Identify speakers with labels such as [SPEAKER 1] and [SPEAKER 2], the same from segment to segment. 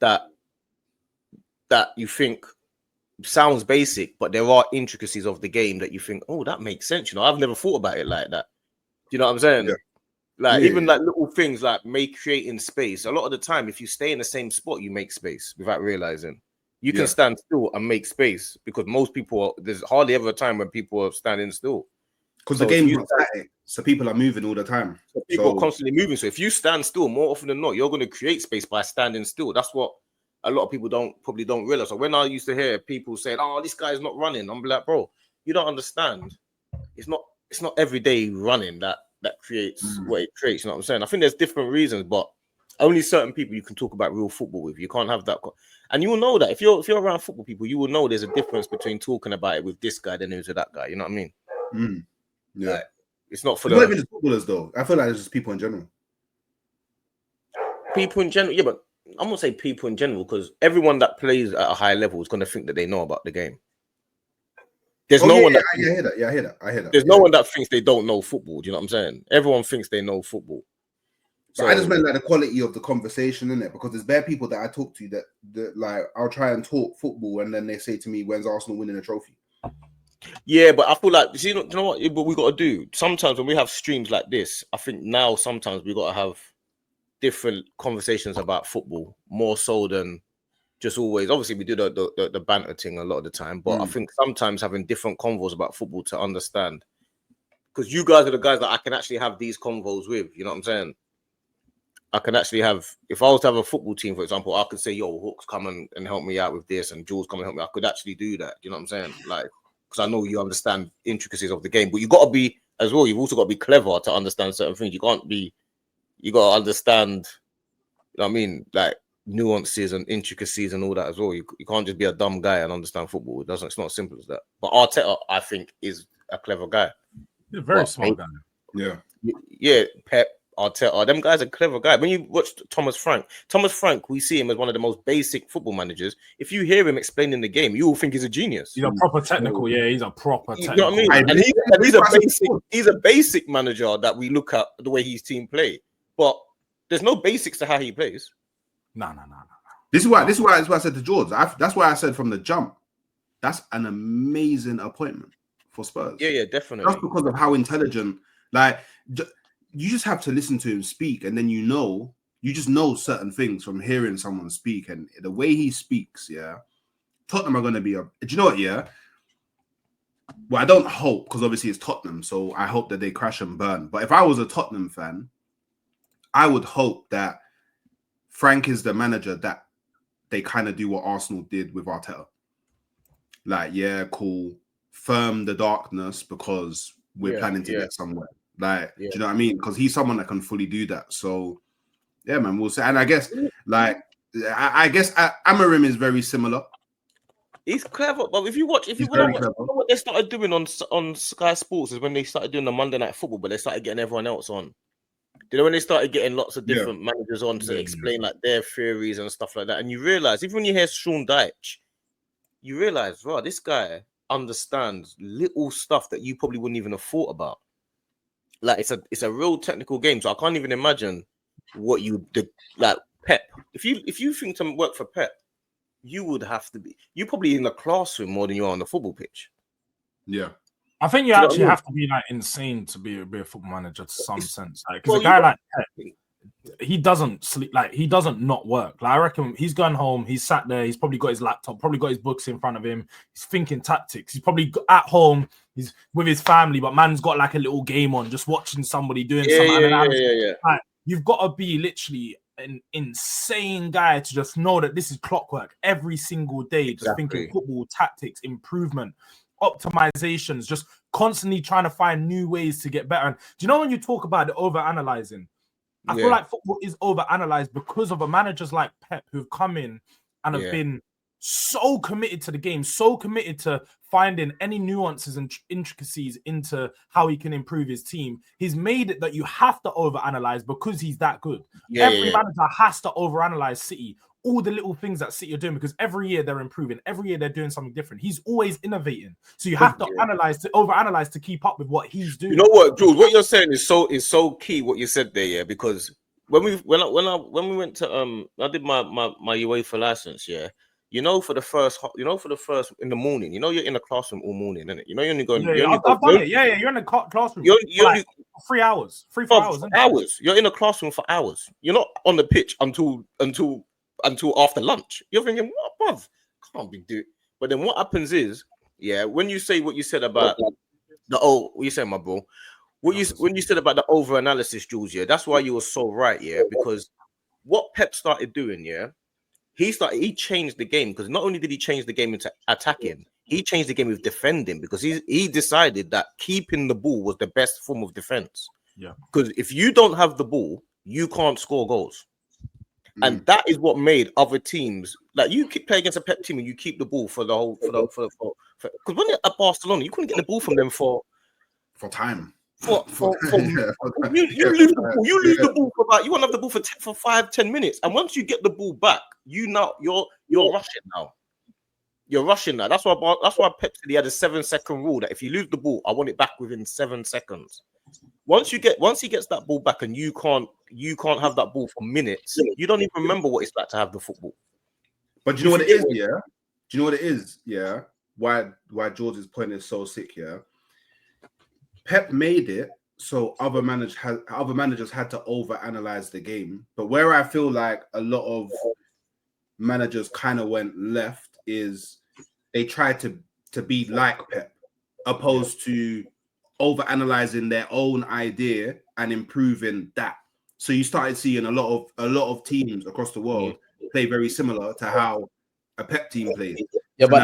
[SPEAKER 1] that you think sounds basic, but there are intricacies of the game that you think, oh, that makes sense. You know, I've never thought about it like that. Do you know what I'm saying?
[SPEAKER 2] Yeah.
[SPEAKER 1] Like even like little things like creating space. A lot of the time, if you stay in the same spot, you make space without realizing. You can stand still and make space because most people there's hardly ever a time when people are standing still.
[SPEAKER 2] Because the game's not static, so people are moving all the time.
[SPEAKER 1] So people are constantly moving. So if you stand still, more often than not, you're going to create space by standing still. That's what a lot of people probably don't realize. So when I used to hear people saying, "Oh, this guy's not running," I'm like, "Bro, you don't understand. It's not everyday running that creates what it creates." You know what I'm saying? I think there's different reasons, but only certain people you can talk about real football with. You can't have that. And you will know that if you're around football people, you will know there's a difference between talking about it with this guy than with that guy. You know what I mean?
[SPEAKER 2] Yeah.
[SPEAKER 1] Like, it's not for
[SPEAKER 2] not even just footballers though. I feel like it's just people in general.
[SPEAKER 1] People in general, yeah, but I'm gonna say people in general because everyone that plays at a high level is gonna think that they know about the game. There's no one that
[SPEAKER 2] I hear that. Yeah, I hear that.
[SPEAKER 1] There's no one that thinks they don't know football. Do you know what I'm saying? Everyone thinks they know football.
[SPEAKER 2] So I just meant like the quality of the conversation in it, because there's bare people that I talk to that like I'll try and talk football and then they say to me, "When's Arsenal winning a trophy?"
[SPEAKER 1] Yeah, but I feel like do you know what we got to do? Sometimes when we have streams like this, I think now sometimes we got to have different conversations about football more so than just always. Obviously, we do the banter thing a lot of the time, but I think sometimes having different convos about football to understand, because you guys are the guys that I can actually have these convos with. You know what I'm saying? I can actually have, if I was to have a football team, for example, I could say, "Yo, Hooks, come and help me out with this," and Jules, come and help me. I could actually do that. You know what I'm saying? Like, because I know you understand intricacies of the game, but you got to be as well. You've also got to be clever to understand certain things. You got to understand. You know what I mean? Like nuances and intricacies and all that as well. You can't just be a dumb guy and understand football. It's not as simple as that. But Arteta, I think, is a clever guy.
[SPEAKER 3] He's a very smart guy.
[SPEAKER 1] Yeah. Pep, Arteta, them guys are clever guys. When you watch Thomas Frank, we see him as one of the most basic football managers. If you hear him explaining the game, you will think he's a genius.
[SPEAKER 3] He's a proper technical. He's a proper technical.
[SPEAKER 1] You know what I mean? And he's a basic manager that we look at the way his team play. But there's no basics to how he plays.
[SPEAKER 3] No.
[SPEAKER 2] This is why I said to George. That's why I said from the jump, that's an amazing appointment for Spurs.
[SPEAKER 1] Yeah, definitely.
[SPEAKER 2] Just because of how intelligent, like, you just have to listen to him speak, and then you just know certain things from hearing someone speak, and the way he speaks. Yeah, Tottenham are going to be do you know what? Yeah. Well, I don't hope, because obviously it's Tottenham, so I hope that they crash and burn. But if I was a Tottenham fan, I would hope that Frank is the manager that they kind of do what Arsenal did with Arteta. Like, yeah, cool. Firm the darkness because we're planning to get somewhere. Like, do you know what I mean? Because he's someone that can fully do that. So, yeah, man, we'll see. And I guess, like, I guess Amorim is very similar.
[SPEAKER 1] He's clever, but if you watch, what they started doing on Sky Sports is when they started doing the Monday Night Football, but they started getting everyone else on. You know, when they started getting lots of different managers on to explain like their theories and stuff like that, and you realize, even when you hear Sean Dyche, you realize, wow, this guy understands little stuff that you probably wouldn't even have thought about. Like it's a real technical game, so I can't even imagine what you did. Like Pep, if you think to work for Pep, you would have to be. You're probably in the classroom more than you are on the football pitch.
[SPEAKER 2] Yeah.
[SPEAKER 3] I think you actually have to be like insane to be a football manager to some sense. Like, because a guy like Pep, he doesn't sleep, like he doesn't not work. Like, I reckon he's gone home, he's sat there, he's probably got his laptop, probably got his books in front of him, he's thinking tactics. He's probably at home, he's with his family, but man's got like a little game on, just watching somebody doing some analysis.
[SPEAKER 1] Yeah.
[SPEAKER 3] Like, you've got to be literally an insane guy to just know that this is clockwork every single day, just thinking football tactics, improvement, optimizations, just constantly trying to find new ways to get better. And do you know when you talk about the over-analyzing, I feel like football is over-analyzed because of managers like Pep who've come in and have been so committed to the game, so committed to finding any nuances and intricacies into how he can improve his team. He's made it that you have to over-analyze because he's that good. Every manager has to over-analyze City, all the little things that City are doing, because every year they're improving, every year they're doing something different. He's always innovating, so you have to overanalyze to keep up with what he's doing.
[SPEAKER 1] You know what, Jules? What you're saying is so key. What you said there, because when we went to I did my UEFA license, yeah. For the first in the morning, you're in the classroom all morning, innit? You're only going.
[SPEAKER 3] I've done it. Yeah, you're in the classroom.
[SPEAKER 1] You're
[SPEAKER 3] for like 3 hours, 4 hours.
[SPEAKER 1] Hours. You're in a classroom for hours. You're not on the pitch until after lunch. You're thinking, what, bruv? Can't be doing. But then what happens is, yeah, when you say what you said about what you saying, my bro? When you said about the over analysis, Jules, yeah, that's why you were so right, yeah, because what Pep started doing, yeah, he changed the game, because not only did he change the game into attacking, he changed the game with defending, because he decided that keeping the ball was the best form of defense.
[SPEAKER 3] Yeah.
[SPEAKER 1] Because if you don't have the ball, you can't score goals. And that is what made other teams, like, you keep playing against a Pep team and you keep the ball for the whole because when you're at Barcelona, you couldn't get the ball from them for
[SPEAKER 2] time.
[SPEAKER 1] You lose the ball. You lose the ball for about. You won't have the ball for 5-10 minutes, and once you get the ball back, you're rushing now. You're rushing now. That's why Pep said he had a 7-second rule, that if you lose the ball, I want it back within 7 seconds. Once he gets that ball back, and you can't have that ball for minutes, you don't even remember what it's like to have the football.
[SPEAKER 2] But do you know what it is? Yeah. Do you know what it is? Yeah. Why George's point is so sick? Yeah. Pep made it so other managers had to overanalyze the game. But where I feel like a lot of managers kind of went left is they tried to be like Pep, opposed to overanalyzing their own idea and improving that. So you started seeing a lot of teams across the world play very similar to how a Pep team plays.
[SPEAKER 4] Yeah, but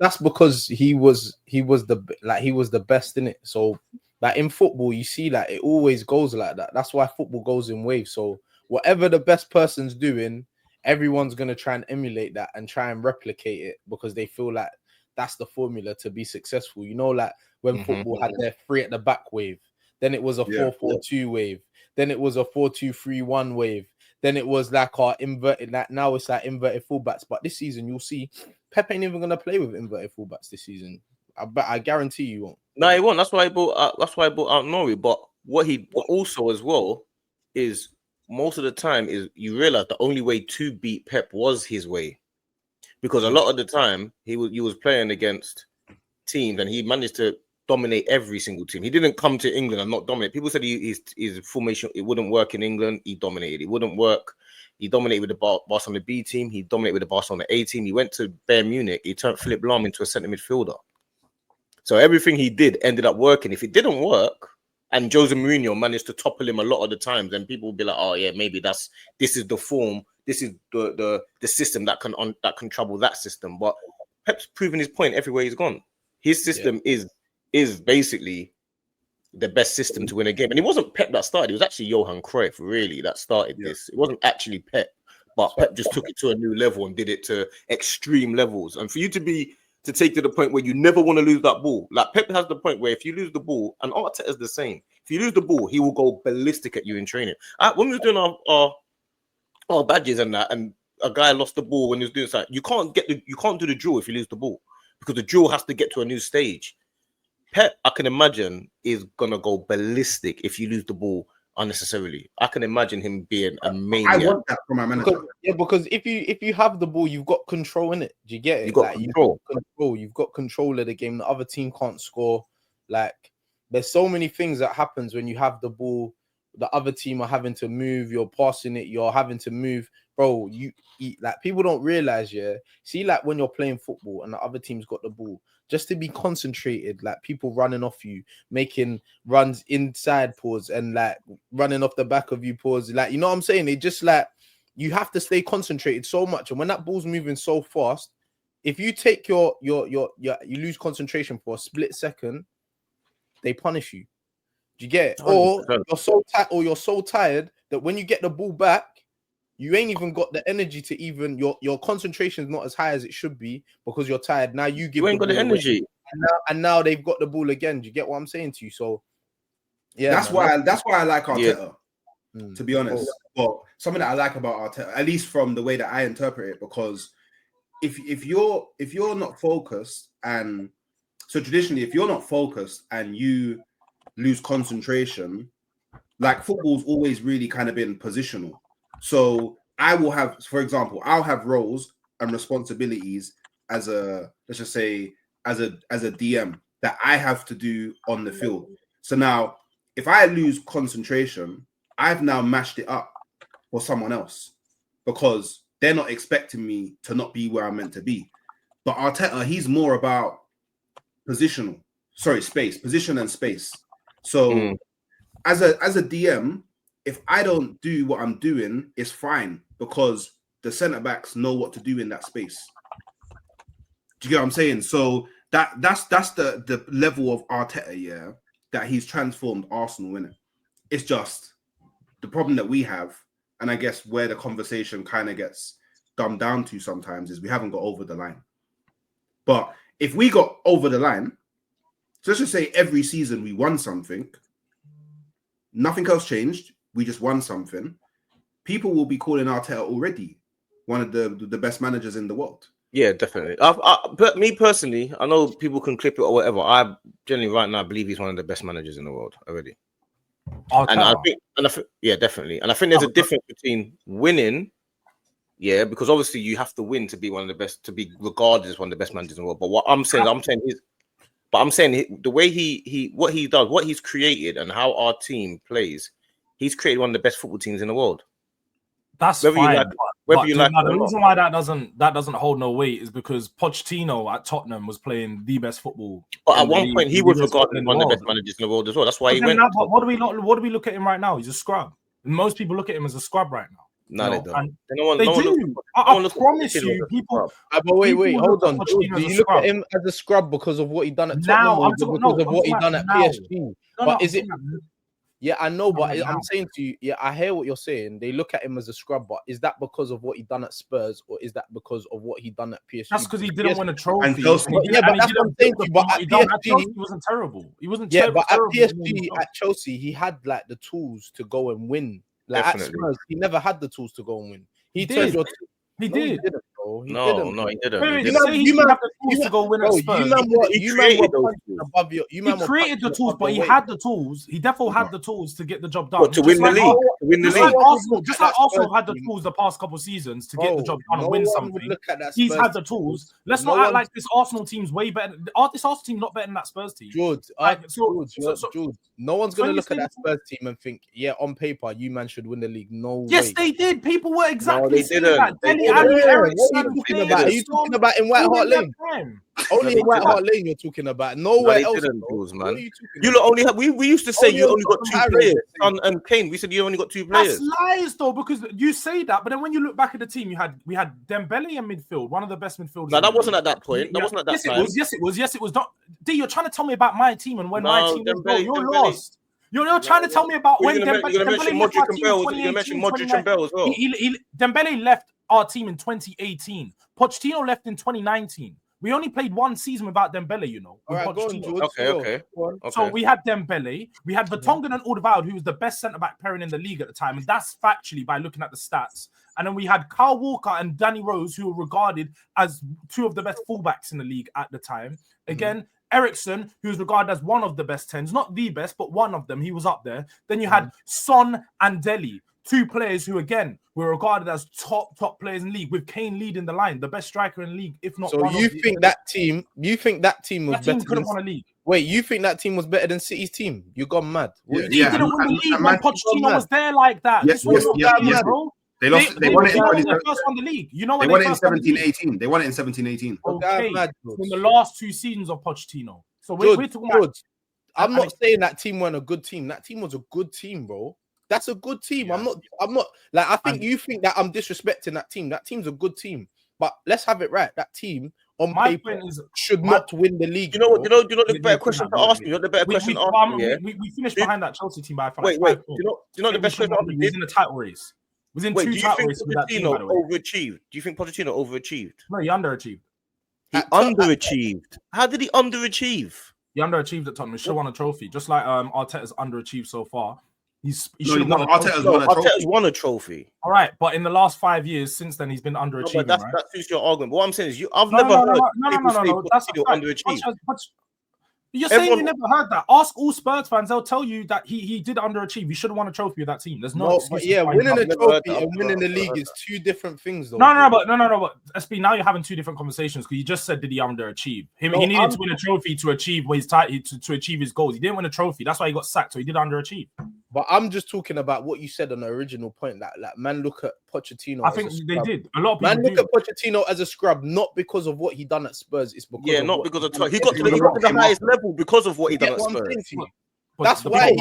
[SPEAKER 4] that's because he was the best in it. So like in football, you see that it always goes like that. That's why football goes in waves. So whatever the best person's doing, everyone's gonna try and emulate that and try and replicate it, because they feel like that's the formula to be successful. Like when football had their 3 at the back wave, then it was a 4-4-2 wave, then it was a 4-2-3-1 wave. Then it was like our inverted, like now it's like inverted fullbacks. But this season, you'll see Pep ain't even gonna play with inverted fullbacks this season. I guarantee you won't.
[SPEAKER 1] No, he won't. That's why I bought out Nori. But what also as well is, most of the time is you realize the only way to beat Pep was his way, because a lot of the time he was playing against teams and he managed to dominate every single team. He didn't come to England and not dominate. People said his formation, it wouldn't work in England. He dominated. It wouldn't work. He dominated with the Barcelona B team. He dominated with the Barcelona A team. He went to Bayern Munich. He turned Philip Lahm into a centre midfielder. So everything he did ended up working. If it didn't work, and Jose Mourinho managed to topple him a lot of the times, then people would be like, "Oh yeah, maybe this is the form. This is the system that can trouble that system." But Pep's proven his point everywhere he's gone. His system is basically the best system to win a game. And it wasn't Pep that started. It was actually Johan Cruyff, really, that started this. It wasn't actually Pep, but Pep just took it to a new level and did it to extreme levels. And for you to take to the point where you never want to lose that ball. Like Pep has the point where if you lose the ball, and Arteta's the same. If you lose the ball, he will go ballistic at you in training. When we were doing our badges and that, and a guy lost the ball when he was doing something, you can't do the drill if you lose the ball, because the drill has to get to a new stage. Pep, I can imagine, is gonna go ballistic if you lose the ball unnecessarily. I can imagine him being a maniac.
[SPEAKER 2] I want that from my manager.
[SPEAKER 4] Because if you have the ball, you've got control in it. Do you get it?
[SPEAKER 1] You've got control.
[SPEAKER 4] You've got control of the game. The other team can't score. Like, there's so many things that happens when you have the ball. The other team are having to move. You're passing it. You're having to move, bro. Like, people don't realize, See, like when you're playing football and the other team's got the ball, just to be concentrated, like people running off you, making runs inside pause and like running off the back of you pause, like, you know what I'm saying? It just like, you have to stay concentrated so much, and when that ball's moving so fast, if you take you lose concentration for a split second, they punish you. Do you get it? 100%. Or you're so tired that when you get the ball back, you ain't even got the energy to even your concentration is not as high as it should be because you're tired. Now you ain't got the energy, and now they've got the ball again. Do you get what I'm saying to you? So yeah,
[SPEAKER 2] that's why I like Arteta. To be honest, well, something that I like about Arteta, at least from the way that I interpret it, because if you're not focused, and so traditionally, if you're not focused and you lose concentration, like football's always really kind of been positional. So I will have, for example, I'll have roles and responsibilities as a, let's just say, as a DM that I have to do on the field. So now, if I lose concentration, I've now mashed it up for someone else because they're not expecting me to not be where I'm meant to be. But Arteta, he's more about space, position and space. So as a DM, if I don't do what I'm doing, it's fine because the centre backs know what to do in that space. Do you get what I'm saying? So that's the level of Arteta, yeah, that he's transformed Arsenal in it. It's just the problem that we have, and I guess where the conversation kind of gets dumbed down to sometimes is we haven't got over the line. But if we got over the line, so let's just say every season we won something, nothing else changed, we just won something, people will be calling Arteta already one of the best managers in the world.
[SPEAKER 1] Yeah, definitely. But me personally, I know people can clip it or whatever. I generally right now believe he's one of the best managers in the world already. And I think, yeah, definitely. And I think there's a difference between winning, yeah, because obviously you have to win to be one of the best, to be regarded as one of the best managers in the world. But what I'm saying the way what he does, what he's created, and how our team plays, he's created one of the best football teams in the world.
[SPEAKER 3] That's
[SPEAKER 1] whether
[SPEAKER 3] fine.
[SPEAKER 1] The
[SPEAKER 3] reason why that doesn't hold no weight is because Pochettino at Tottenham was playing the best football.
[SPEAKER 1] But at one point, he was regarded as one of the best managers in the world as well. That's why he went.
[SPEAKER 3] What do we look at him right now? He's a scrub. Most people look at him as a scrub right now.
[SPEAKER 1] No, they don't.
[SPEAKER 3] They do. I promise you, people.
[SPEAKER 4] But wait, hold on. Do you look at him as a scrub because of what he done at Tottenham, or because of what he done at PSG? But is it? Yeah, I know, but I'm saying to you, yeah, I hear what you're saying. They look at him as a scrub, but is that because of what he done at Spurs, or is that because of what he done at PSG?
[SPEAKER 3] That's because he didn't win a trophy.
[SPEAKER 2] And
[SPEAKER 4] that's what I'm saying to you. But at PSG,
[SPEAKER 3] he wasn't terrible. He wasn't.
[SPEAKER 4] Yeah, but at PSG, at Chelsea, he had like the tools to go and win. Like at Spurs, he never had the tools to go and win. He did. He did.
[SPEAKER 1] He didn't. No, he didn't.
[SPEAKER 3] You have the tools to go win at Spurs. He created the tools, but he had the tools. He definitely had the tools to get the job done.
[SPEAKER 1] To win the league. To win the league.
[SPEAKER 3] Just like Arsenal had the tools the past couple of seasons to get the job done and win something. He's had the tools. Let's not act like this Arsenal team's way better. This Arsenal team not better than that Spurs team.
[SPEAKER 4] George, no one's going to look at that Spurs team and think, yeah, on paper, you man should win the league. No way.
[SPEAKER 3] Yes, they did. People were exactly saying that.
[SPEAKER 4] Are you talking about in White Hart Lane? Only in White Hart Lane you're talking about. Nowhere else.
[SPEAKER 1] Man. You only have. We used to say you only got two players. Son and Kane. We said you only got two players.
[SPEAKER 3] That's lies though, because you say that, but then when you look back at the team, we had Dembele in midfield, one of the best midfielders.
[SPEAKER 1] No, that wasn't at that point. That wasn't at that time.
[SPEAKER 3] Yes, it was. D, you're trying to tell me about my team and when my team was low. You're lost. You're trying to tell me about when Dembele left our team in 2018.
[SPEAKER 1] You mentioned Modric and Bell as well.
[SPEAKER 3] Dembele left our team in 2018. Pochettino left in 2019. We only played one season without Dembele, you know.
[SPEAKER 4] All right, go on, George.
[SPEAKER 1] Okay.
[SPEAKER 3] So we had Dembele, we had Vertonghen and Alderweireld, who was the best centre-back pairing in the league at the time, and that's factually by looking at the stats. And then we had Kyle Walker and Danny Rose, who were regarded as two of the best fullbacks in the league at the time. Again, Eriksen, who was regarded as one of the best 10s, not the best, but one of them. He was up there. Then you had Son and Dele, two players who, again, were regarded as top players in the league, with Kane leading the line, the best striker in the league, if not.
[SPEAKER 4] So you think that team was better?
[SPEAKER 3] Couldn't win a league.
[SPEAKER 4] Wait, you think that team was better than City's team? You gone mad?
[SPEAKER 3] He didn't win the league when Pochettino was there like that.
[SPEAKER 2] Yes,
[SPEAKER 3] bro.
[SPEAKER 2] They lost. They won it in
[SPEAKER 3] the first one the league. You know when
[SPEAKER 2] they won it in 17-18. They won it in 17-18.
[SPEAKER 3] Okay, in the last two seasons of Pochettino. So we're talking about.
[SPEAKER 4] I'm not saying that team weren't a good team. That team was a good team, bro. That's a good team. Yeah. I'm not like I think you think that I'm disrespecting that team. That team's a good team. But let's have it right. That team on paper should not win the league.
[SPEAKER 1] You know what? You know the better question to ask me. You know the better question to ask me.
[SPEAKER 3] We finished behind that Chelsea team by 5.
[SPEAKER 1] Wait. You know the best question to ask me.
[SPEAKER 3] Was in the title race. Was in two title races with that team, by the way.
[SPEAKER 1] Overachieved? Do you think Pochettino overachieved?
[SPEAKER 3] No, he underachieved.
[SPEAKER 1] He underachieved. How did he underachieve?
[SPEAKER 3] He underachieved at Tottenham. He should have won a trophy, just like Arteta's underachieved so far. He should have won a trophy.
[SPEAKER 1] Arteta's won a trophy.
[SPEAKER 3] All right, but in the last 5 years since then, he's been underachieving.
[SPEAKER 1] That suits your argument. But what I'm saying is, I've never heard people say Pochettino underachieved.
[SPEAKER 3] You're saying you never heard that. Ask all Spurs fans; they'll tell you that he did underachieve. He should have won a trophy with that team. There's no excuse.
[SPEAKER 4] But winning a trophy and winning the league is two different things, though. No.
[SPEAKER 3] But SB, now you're having two different conversations because you just said did he underachieve? He needed to win a trophy to achieve to achieve his goals. He didn't win a trophy. That's why he got sacked. So he did underachieve.
[SPEAKER 4] But I'm just talking about what you said on the original point. That man, look at Pochettino.
[SPEAKER 3] I think they did. A lot of people
[SPEAKER 4] look at Pochettino as a scrub, not because of what he done at Spurs. It's because
[SPEAKER 1] not because of he got to the highest level because of what he done at Spurs.
[SPEAKER 4] That's why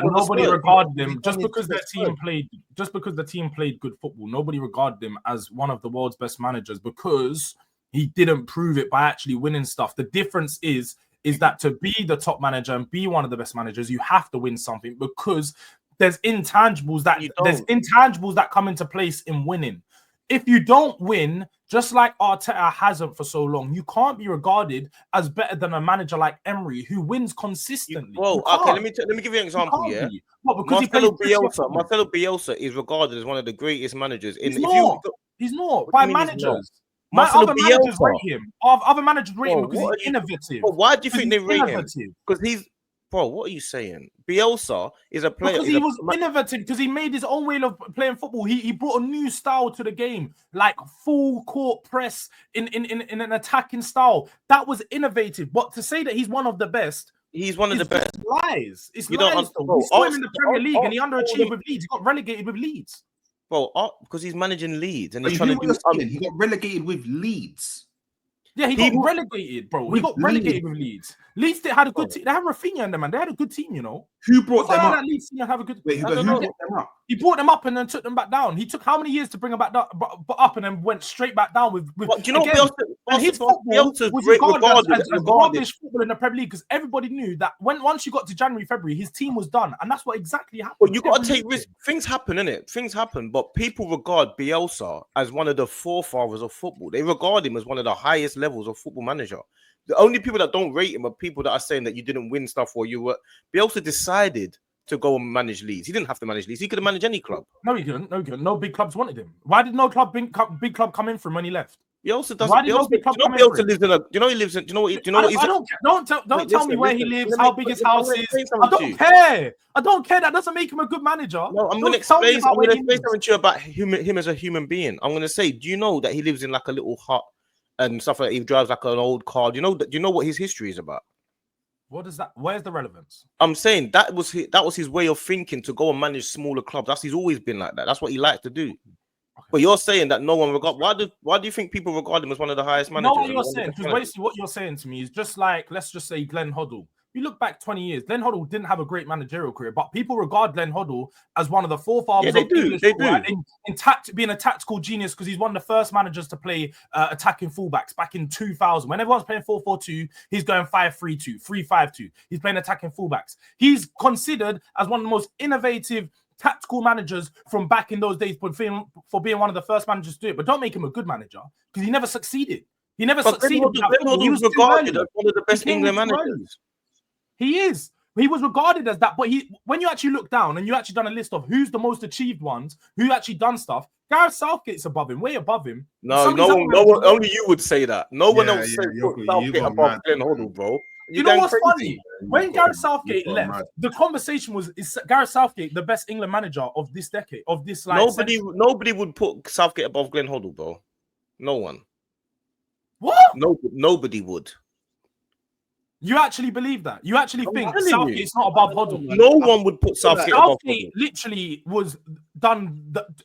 [SPEAKER 3] nobody regarded him just because their team played. Just because the team played good football, nobody regarded him as one of the world's best managers because he didn't prove it by actually winning stuff. The difference is that to be the top manager and be one of the best managers, you have to win something because there's intangibles that come into place in winning. If you don't win, just like Arteta hasn't for so long, you can't be regarded as better than a manager like Emery who wins consistently.
[SPEAKER 1] Okay, let me give you an example. Yeah, Marcelo Bielsa is regarded as one of the greatest managers.
[SPEAKER 3] He's not by managers. My other managers rate him. Other managers rate him because he's innovative.
[SPEAKER 1] Why do you think they rate him? Because he's... Bro, what are you saying? Bielsa is a player...
[SPEAKER 3] Because he was innovative, because he made his own way of playing football. He brought a new style to the game, like full court press in an attacking style. That was innovative. But to say that he's one of the best...
[SPEAKER 1] He's one of the best.
[SPEAKER 3] Lies. It's lies, though. He scored in the Premier League and he underachieved with Leeds. He got relegated with Leeds.
[SPEAKER 1] Bro, because he's managing Leeds and he's trying to do something.
[SPEAKER 2] He got relegated with Leeds.
[SPEAKER 3] Yeah, he got relegated, bro. He got relegated with Leeds. Leeds had a good team. They had Rafinha in them, man. They had a good team, you know.
[SPEAKER 2] Who brought them up?
[SPEAKER 3] Leeds have a good.
[SPEAKER 2] Wait, who brought them up?
[SPEAKER 3] He brought them up and then took them back down. He took how many years to bring them back down, up and then went straight back down with
[SPEAKER 1] do you know his football was
[SPEAKER 3] regarded as rubbish football in the Premier League because everybody knew that once you got to January, February, his team was done, and that's what exactly happened.
[SPEAKER 1] But you got to take risks. Things happen, innit? Things happen, but people regard Bielsa as one of the forefathers of football. They regard him as one of the highest levels of football manager. The only people that don't rate him are people that are saying that you didn't win stuff or you were... Bielsa decided to go and manage Leeds. He didn't have to manage Leeds. He could have managed any club.
[SPEAKER 3] No, he couldn't. No big clubs wanted him. Why did no big club come in for him when he left?
[SPEAKER 1] Bielsa doesn't. Bielsa lives in a... Do you know what he's...
[SPEAKER 3] Don't tell me where he lives, how big his house is. I don't care. I don't care. That doesn't make him a good manager.
[SPEAKER 1] No, I'm going to explain something to you about him as a human being. I'm going to say, do you know that he lives in like a little hut and stuff like that? He drives like an old car. Do you know what his history is about?
[SPEAKER 3] What is that? Where's the relevance?
[SPEAKER 1] I'm saying that was his way of thinking to go and manage smaller clubs. He's always been like that. That's what he liked to do. Okay. But you're saying that no one regard. Why do you think people regard him as one of the highest managers?
[SPEAKER 3] No, what you're saying, because basically what you're saying to me is just like, let's just say Glenn Hoddle. You look back 20 years, Glenn Hoddle didn't have a great managerial career, but people regard Glenn Hoddle as one of the forefathers of English football in being a tactical genius because he's one of the first managers to play attacking fullbacks back in 2000. When everyone's playing 4-4-2, he's going 5-3-2, 3-5-2. He's playing attacking fullbacks. He's considered as one of the most innovative tactical managers from back in those days for being one of the first managers to do it. But don't make him a good manager because he never succeeded. He never succeeded.
[SPEAKER 1] He was regarded as one of the best England managers.
[SPEAKER 3] He is. He was regarded as that. But when you actually look down and you actually done a list of who's the most achieved ones, who actually done stuff, Gareth Southgate's above him, way above him.
[SPEAKER 1] No one, only you would say that. No one else said Southgate above Glenn Hoddle, bro.
[SPEAKER 3] You know what's funny? When Gareth Southgate left, the conversation was: is Gareth Southgate the best England manager of this decade? Of this
[SPEAKER 1] nobody would put Southgate above Glenn Hoddle, bro. No one.
[SPEAKER 3] What?
[SPEAKER 1] Nobody would.
[SPEAKER 3] You actually believe that? You actually think Southgate's not above Hoddle?
[SPEAKER 1] No one would put Southgate above Hoddle.
[SPEAKER 3] Literally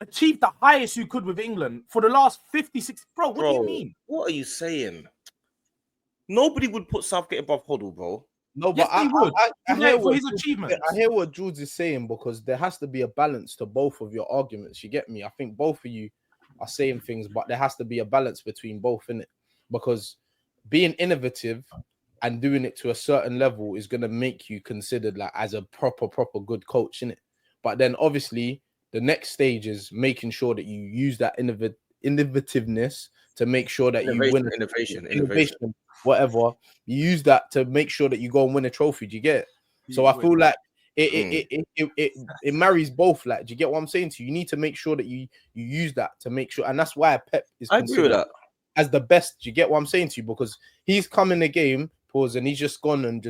[SPEAKER 3] achieved the highest you could with England for the last 56. Bro, what do you mean?
[SPEAKER 1] What are you saying? Nobody would put Southgate above Hoddle, bro.
[SPEAKER 4] No, but I hear for his achievements. I hear what Jules is saying because there has to be a balance to both of your arguments. You get me? I think both of you are saying things, but there has to be a balance between both, innit? Because being innovative and doing it to a certain level is going to make you considered like as a proper good coach, innit? But then obviously the next stage is making sure that you use that innovativeness to make sure that you win innovation, whatever. You use that to make sure that you go and win a trophy. Do you get it? So I feel like it marries both. Like, do you get what I'm saying to you? You need to make sure that you use that to make sure, and that's why Pep is considered as the best. Do you get what I'm saying to you? Because he's come in the game Pause. And he's just gone and just